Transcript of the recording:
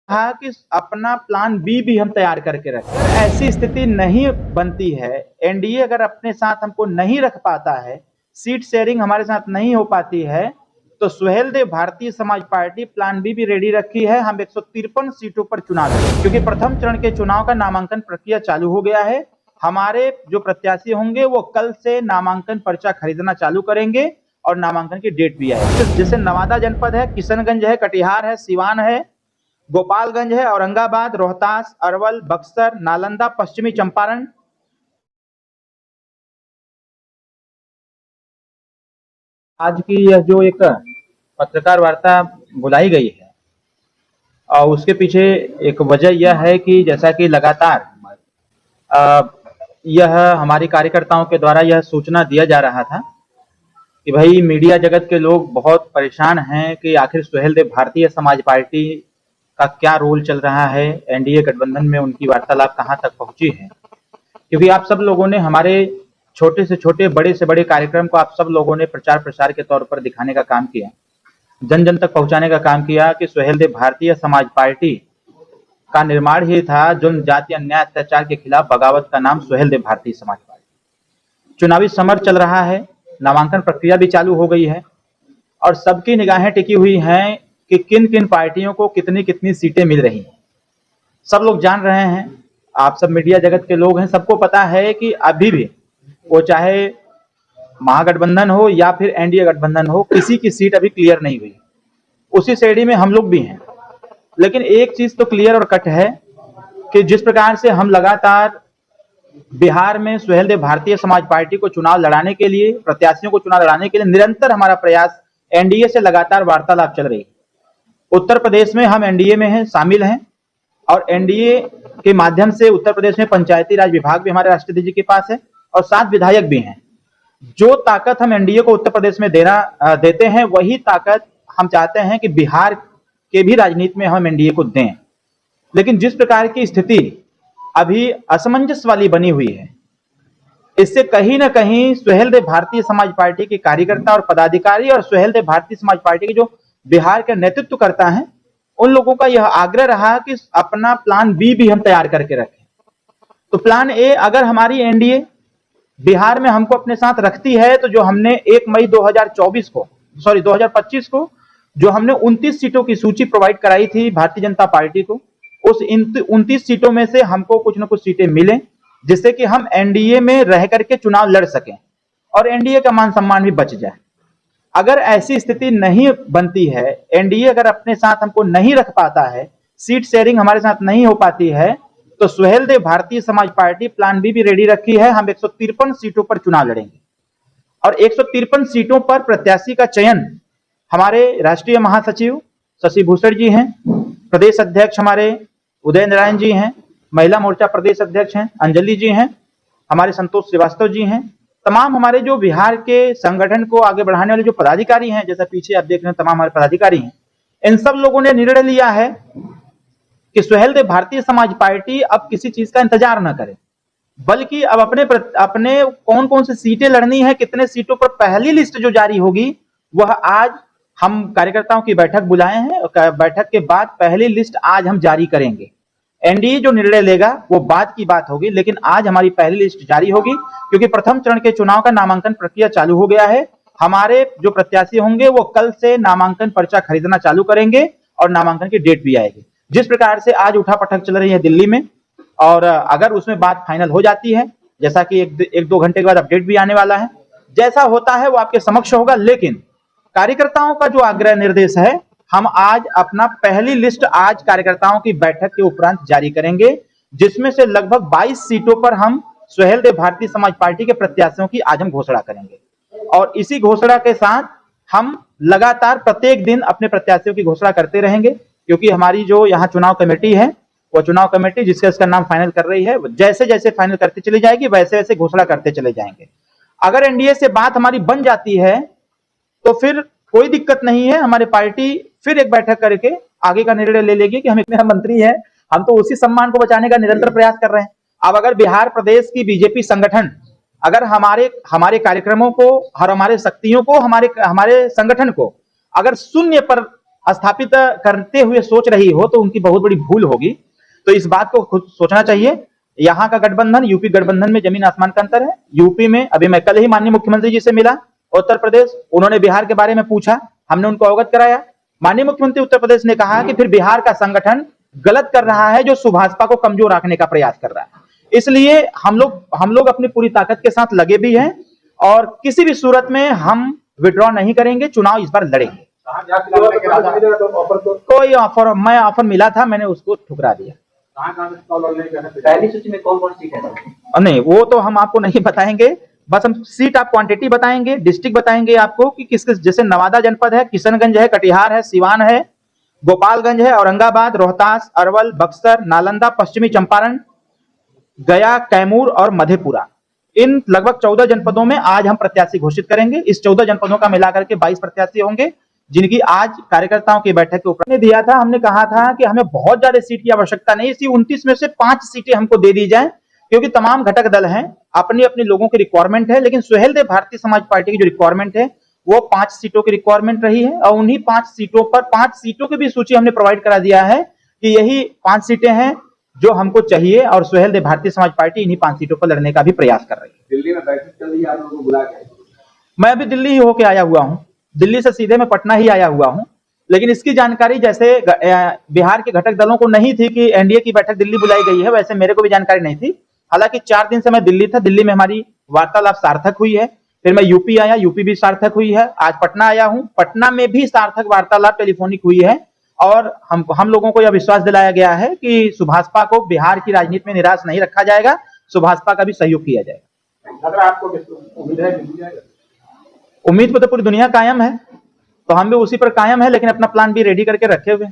कहा कि अपना प्लान बी भी हम तैयार करके रखें। अगर ऐसी स्थिति नहीं बनती है, एनडीए अगर अपने साथ हमको नहीं रख पाता है, सीट शेयरिंग हमारे साथ नहीं हो पाती है, तो Suheldev Bharatiya Samaj party plan B भी रेडी रखी है। हम 153 सीटों पर चुनाव लड़ेंगे, क्योंकि प्रथम चरण के चुनाव का नामांकन प्रक्रिया चालू हो गया है। हमारे जो प्रत्याशी होंगे वो कल से नामांकन पर्चा खरीदना चालू करेंगे और नामांकन की डेट भी आएगी। जैसे नवादा जनपद है, किशनगंज है, कटिहार है, सिवान है, गोपालगंज है, औरंगाबाद, रोहतास, अरवल, बक्सर, नालंदा, पश्चिमी चंपारण, आज की यह जो एक पत्रकार वार्ता बुलाई गई है और उसके पीछे एक वजह यह है कि जैसा कि लगातार यह हमारे कार्यकर्ताओं के द्वारा यह सूचना दिया जा रहा था कि भाई मीडिया जगत के लोग बहुत परेशान हैं कि आखिर सुहेलदेव भारतीय समाज पार्टी का क्या रोल चल रहा है, एनडीए गठबंधन में उनकी वार्तालाप कहां तक पहुंची है। क्योंकि आप सब लोगों ने हमारे छोटे से छोटे, बड़े से बड़े कार्यक्रम को आप सब लोगों ने प्रचार प्रसार के तौर पर दिखाने का काम किया, जन जन तक पहुंचाने का काम किया कि सुहेलदेव भारतीय समाज पार्टी का निर्माण ही था जनजाति अन्याय अत्याचार के खिलाफ बगावत का नाम सुहेलदेव भारतीय समाज पार्टी। चुनावी समर चल रहा है, नामांकन प्रक्रिया भी चालू हो गई है और सबकी निगाहें टिकी हुई हैं कि किन किन पार्टियों को कितनी कितनी सीटें मिल रही हैं। सब लोग जान रहे हैं, आप सब मीडिया जगत के लोग हैं, सबको पता है कि अभी भी वो चाहे महागठबंधन हो या फिर एनडीए गठबंधन हो, किसी की सीट अभी क्लियर नहीं हुई। उसी श्रेणी में हम लोग भी हैं। लेकिन एक चीज तो क्लियर और कट है कि जिस प्रकार से हम लगातार बिहार में सुहेलदेव भारतीय समाज पार्टी को चुनाव लड़ाने के लिए, प्रत्याशियों को चुनाव लड़ाने के लिए निरंतर हमारा प्रयास एनडीए से लगातार वार्तालाप चल रही है। उत्तर प्रदेश में हम एनडीए में हैं, शामिल हैं और एनडीए के माध्यम से उत्तर प्रदेश में पंचायती राज विभाग भी हमारे राष्ट्रपति जी के पास है और 7 विधायक भी हैं। जो ताकत हम एनडीए को उत्तर प्रदेश में देते हैं, वही ताकत हम चाहते हैं कि बिहार के भी राजनीति में हम एनडीए को दें। लेकिन जिस प्रकार की स्थिति अभी असमंजस वाली बनी हुई है, इससे कहीं ना कहीं सुहेलदेव भारतीय समाज पार्टी के कार्यकर्ता और पदाधिकारी और सुहेलदेव भारतीय समाज पार्टी के जो बिहार के नेतृत्व करता है, उन लोगों का यह आग्रह रहा कि अपना प्लान बी भी हम तैयार करके रखें। तो प्लान ए, अगर हमारी एनडीए बिहार में हमको अपने साथ रखती है, तो जो हमने 1 मई 2025 को जो हमने 29 सीटों की सूची प्रोवाइड कराई थी भारतीय जनता पार्टी को, उस 29 सीटों में से हमको कुछ न कुछ सीटें मिले, जिससे कि हम एनडीए में रह करके चुनाव लड़ सकें और एनडीए का मान सम्मान भी बच जाए। अगर ऐसी स्थिति नहीं बनती है, एनडीए अगर अपने साथ हमको नहीं रख पाता है, सीट शेयरिंग हमारे साथ नहीं हो पाती है, तो Suheldev Bharatiya Samaj party plan B भी रेडी रखी है। हम 153 सीटों पर चुनाव लड़ेंगे और 153 सीटों पर प्रत्याशी का चयन हमारे राष्ट्रीय महासचिव शशि भूषण जी हैं, प्रदेश अध्यक्ष हमारे उदय नारायण जी हैं, महिला मोर्चा प्रदेश अध्यक्ष हैं अंजलि जी हैं, हमारे संतोष श्रीवास्तव जी हैं, तमाम हमारे जो बिहार के संगठन को आगे बढ़ाने वाले जो पदाधिकारी हैं, जैसा पीछे आप देख रहे हैं तमाम हमारे पदाधिकारी हैं, इन सब लोगों ने निर्णय लिया है कि सुहेलदेव भारतीय समाज पार्टी अब किसी चीज का इंतजार न करे, बल्कि अब अपने कौन कौन सी सीटें लड़नी है, कितने सीटों पर पहली लिस्ट जो जारी होगी, वह आज हम कार्यकर्ताओं की बैठक बुलाए हैं और बैठक के बाद पहली लिस्ट आज हम जारी करेंगे। एनडीए जो निर्णय लेगा वो बाद की बात होगी, लेकिन आज हमारी पहली लिस्ट जारी होगी, क्योंकि प्रथम चरण के चुनाव का नामांकन प्रक्रिया चालू हो गया है। हमारे जो प्रत्याशी होंगे वो कल से नामांकन पर्चा खरीदना चालू करेंगे और नामांकन की डेट भी आएगी। जिस प्रकार से आज उठापटक चल रही है दिल्ली में, और अगर उसमें बात फाइनल हो जाती है, जैसा कि एक दो घंटे के बाद अपडेट भी आने वाला है, जैसा होता है वो आपके समक्ष होगा। लेकिन कार्यकर्ताओं का जो आग्रह निर्देश है, हम आज अपना पहली लिस्ट आज कार्यकर्ताओं की बैठक के उपरांत जारी करेंगे, जिसमें से लगभग 22 सीटों पर हम सुहेलदेव भारतीय समाज पार्टी के प्रत्याशियों की आज हम घोषणा करेंगे और इसी घोषणा के साथ हम लगातार प्रत्येक दिन अपने प्रत्याशियों की घोषणा करते रहेंगे, क्योंकि हमारी जो यहाँ चुनाव कमेटी है, वो चुनाव कमेटी जिसका इसका नाम फाइनल कर रही है, जैसे जैसे फाइनल करती चली जाएगी वैसे वैसे घोषणा करते चले जाएंगे। अगर एनडीए से बात हमारी बन जाती है तो फिर कोई दिक्कत नहीं है, हमारी पार्टी फिर एक बैठक करके आगे का निर्णय ले लेगी कि हम इतने मंत्री हैं, हम तो उसी सम्मान को बचाने का निरंतर प्रयास कर रहे हैं। अब अगर बिहार प्रदेश की बीजेपी संगठन अगर हमारे कार्यक्रमों को और हमारे शक्तियों को, हमारे संगठन को अगर शून्य पर स्थापित करते हुए सोच रही हो तो उनकी बहुत बड़ी भूल होगी। तो इस बात को खुद सोचना चाहिए। यहाँ का गठबंधन, यूपी गठबंधन में जमीन आसमान का अंतर है। यूपी में अभी मैं कल ही माननीय मुख्यमंत्री जी से मिला, उत्तर प्रदेश, उन्होंने बिहार के बारे में पूछा, हमने उनको अवगत कराया। माननीय मुख्यमंत्री उत्तर प्रदेश ने कहा कि फिर बिहार का संगठन गलत कर रहा है जो सुभाषपा को कमजोर रखने का प्रयास कर रहा है। इसलिए हम लोग अपनी पूरी ताकत के साथ लगे भी हैं और किसी भी सूरत में हम विड्रॉ नहीं करेंगे, चुनाव इस बार लड़ेंगे। कोई ऑफर, मैं ऑफर मिला था, मैंने उसको ठुकरा दिया। पहली सूची में कौन कौन सीट है? नहीं, वो तो हम आपको नहीं बताएंगे, बस हम सीट आप क्वांटिटी बताएंगे, डिस्ट्रिक्ट बताएंगे आपको कि किस किस, जैसे नवादा जनपद है, किशनगंज है, कटिहार है, सिवान है, गोपालगंज है, औरंगाबाद, रोहतास, अरवल, बक्सर, नालंदा, पश्चिमी चंपारण, गया, कैमूर और मधेपुरा। इन लगभग 14 जनपदों में आज हम प्रत्याशी घोषित करेंगे। इस 14 जनपदों का मिलाकर के 22 प्रत्याशी होंगे, जिनकी आज कार्यकर्ताओं की बैठक के ऊपर ने दिया था। हमने कहा था कि हमें बहुत ज्यादा सीट की आवश्यकता नहीं, इसी 29 में से 5 सीटें हमको दे दी जाए, क्योंकि तमाम घटक दल हैं, अपनी अपनी लोगों की रिक्वायरमेंट है। लेकिन सुहेलदेव भारतीय समाज पार्टी की जो रिक्वायरमेंट है वो 5 सीटों की रिक्वायरमेंट रही है और उन्हीं 5 सीटों पर 5 सीटों की भी सूची हमने प्रोवाइड करा दिया है कि यही 5 सीटें हैं जो हमको चाहिए और सुहेलदेव भारतीय समाज पार्टी इन्हीं 5 सीटों पर लड़ने का भी प्रयास कर रही है। दिल्ली में बैठक चल रही है, आप लोगों को बुला के? मैं अभी दिल्ली ही होके आया हुआ हूँ, दिल्ली से सीधे मैं पटना ही आया हुआ हूँ। लेकिन इसकी जानकारी जैसे बिहार के घटक दलों को नहीं थी कि एनडीए की बैठक दिल्ली बुलाई गई है, वैसे मेरे को भी जानकारी नहीं थी। हालांकि 4 दिन से मैं दिल्ली था, दिल्ली में हमारी वार्तालाप सार्थक हुई है। फिर मैं यूपी आया, यूपी भी सार्थक हुई है। आज पटना आया हूं, पटना में भी सार्थक वार्तालाप टेलीफोनिक हुई है और हम लोगों को यह विश्वास दिलाया गया है कि सुभाषपा को बिहार की राजनीति में निराश नहीं रखा जाएगा, सुभाषपा का भी सहयोग किया जाएगा। अगर आपको उम्मीद है मिल जाएगा? उम्मीद पर तो पूरी दुनिया कायम है, तो हम भी उसी पर कायम है, लेकिन अपना प्लान भी रेडी करके रखे हुए।